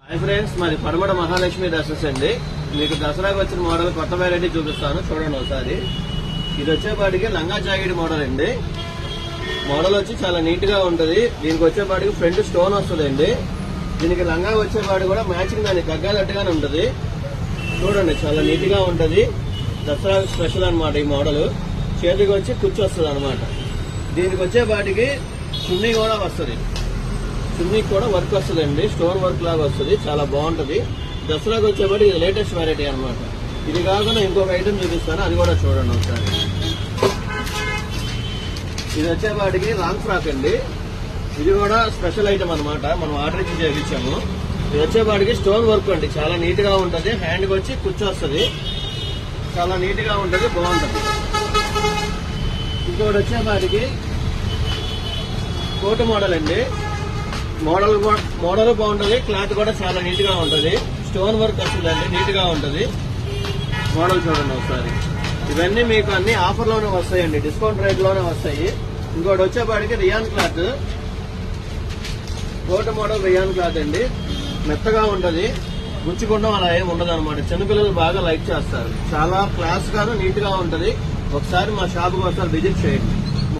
Hi friends, మాది పడమట Mahalakshmi dresses అండి. మీకు దసరాకి వచ్చిన మోడల్ కొత్త వెరైటీ చూపిస్తాను, చూడండి ఒకసారి. ఇది వచ్చేపాటికి లంగా జాకెట్ మోడల్ అండి. మోడల్ వచ్చి చాలా నీట్ గా ఉంటది. దీనికి వచ్చేపాటికి ఫ్రంట్ స్టోన్ వస్తుందండి. దీనికి లంగా వచ్చేపాటి కూడా మ్యాచింగ్ దానికి తగ్గట్టుగానే ఉంటది. చూడండి, చాలా నీట్ గా ఉంటది. దసరా స్పెషల్ అనమాట ఈ మోడల్. చేతికి వచ్చి కుర్చీ వస్తుంది అనమాట. దీనికి వచ్చేపాటికి చున్నీ కూడా వస్తుంది. చున్నీకి కూడా వర్క్ వస్తుందండి, స్టోన్ వర్క్ లాగా వస్తుంది, చాలా బాగుంటది. దసరాకి వచ్చేపాటి ఇది లేటెస్ట్ వెరైటీ అనమాట. ఇది కాకుండా ఇంకొక ఐటమ్ చూపిస్తాను, అది కూడా చూడండి ఒకసారి. ఇది వచ్చేపాటికి లాంగ్ ఫ్రాక్ అండి. ఇది కూడా స్పెషల్ ఐటమ్ అనమాట, మనం ఆర్డర్ ఇచ్చి చేయించాము. ఇది వచ్చేపాటికి స్టోన్ వర్క్ అండి, చాలా నీట్ గా ఉంటది. హ్యాండ్కి వచ్చి కుర్చీ వస్తుంది, చాలా నీట్ గా ఉంటది, బాగుంటది. ఇంకోటి వచ్చేపాటికి కోట్ మోడల్ అండి. మోడల్ బాగుంటది, క్లాత్ కూడా చాలా నీట్ గా ఉంటది. స్టోన్ వర్క్ వస్తుందండి, నీట్ గా ఉంటది. మోడల్ చూడండి ఒకసారి. ఇవన్నీ మీకు అన్ని ఆఫర్ లోనే వస్తాయండి, డిస్కౌంట్ రేట్ లోనే వస్తాయి. ఇంకోటి వచ్చేపాటికి rayon cloth, coat model rayon cloth అండి. మెత్తగా ఉంటది, గుంచుకుండా అలా ఏమి ఉండదు అనమాట. చిన్నపిల్లలు బాగా లైక్ చేస్తారు. చాలా క్లాస్ గాను నీట్ గా ఉంటది. ఒకసారి మా షాప్ కు ఒకసారి విజిట్ చేయండి.